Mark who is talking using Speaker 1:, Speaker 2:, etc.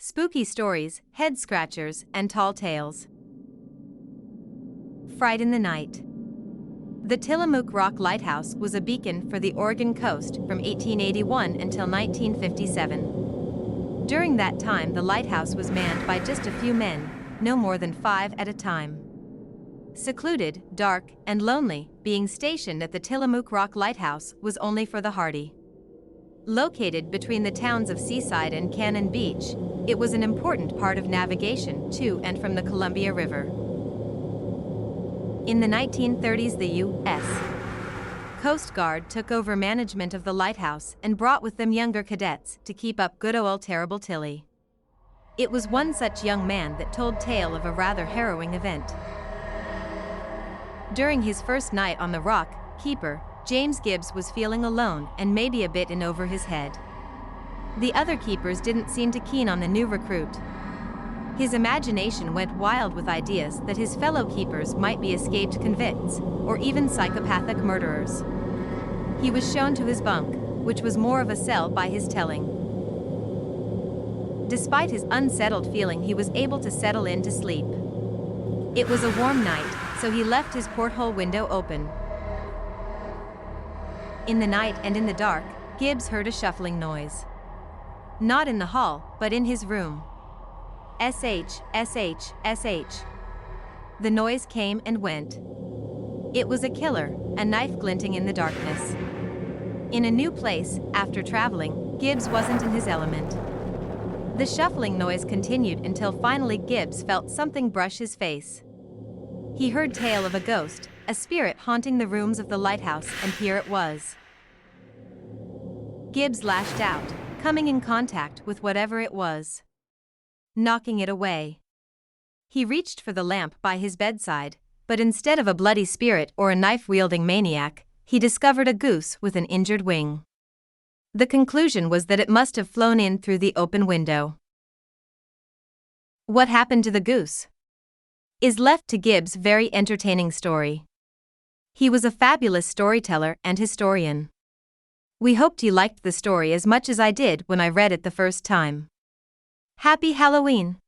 Speaker 1: spooky stories, head-scratchers, and tall tales. Fright in the night. The Tillamook Rock Lighthouse was a beacon for the Oregon coast from 1881 until 1957. During that time, the lighthouse was manned by just a few men, no more than 5 at a time. Secluded, dark, and lonely, being stationed at the Tillamook Rock Lighthouse was only for the hardy. Located between the towns of Seaside and Cannon Beach, it was an important part of navigation to and from the Columbia River. In the 1930s, the U.S. Coast Guard took over management of the lighthouse and brought with them younger cadets to keep up good old terrible Tilly. It was one such young man that told tale of a rather harrowing event. During his first night on the rock, keeper, James Gibbs was feeling alone and maybe a bit in over his head. The other keepers didn't seem too keen on the new recruit. His imagination went wild with ideas that his fellow keepers might be escaped convicts, or even psychopathic murderers. He was shown to his bunk, which was more of a cell by his telling. Despite his unsettled feeling, he was able to settle in to sleep. It was a warm night, so he left his porthole window open. In the night and in the dark, Gibbs heard a shuffling noise. Not in the hall, but in his room. SH. The noise came and went. It was a killer, a knife glinting in the darkness. In a new place, after traveling, Gibbs wasn't in his element. The shuffling noise continued until finally Gibbs felt something brush his face. He heard tale of a ghost, a spirit haunting the rooms of the lighthouse, and here it was. Gibbs lashed out, coming in contact with whatever it was. Knocking it away. He reached for the lamp by his bedside, but instead of a bloody spirit or a knife-wielding maniac, he discovered a goose with an injured wing. The conclusion was that it must have flown in through the open window. What happened to the goose? Is left to Gibbs' very entertaining story. He was a fabulous storyteller and historian. We hoped you liked the story as much as I did when I read it the first time. Happy Halloween!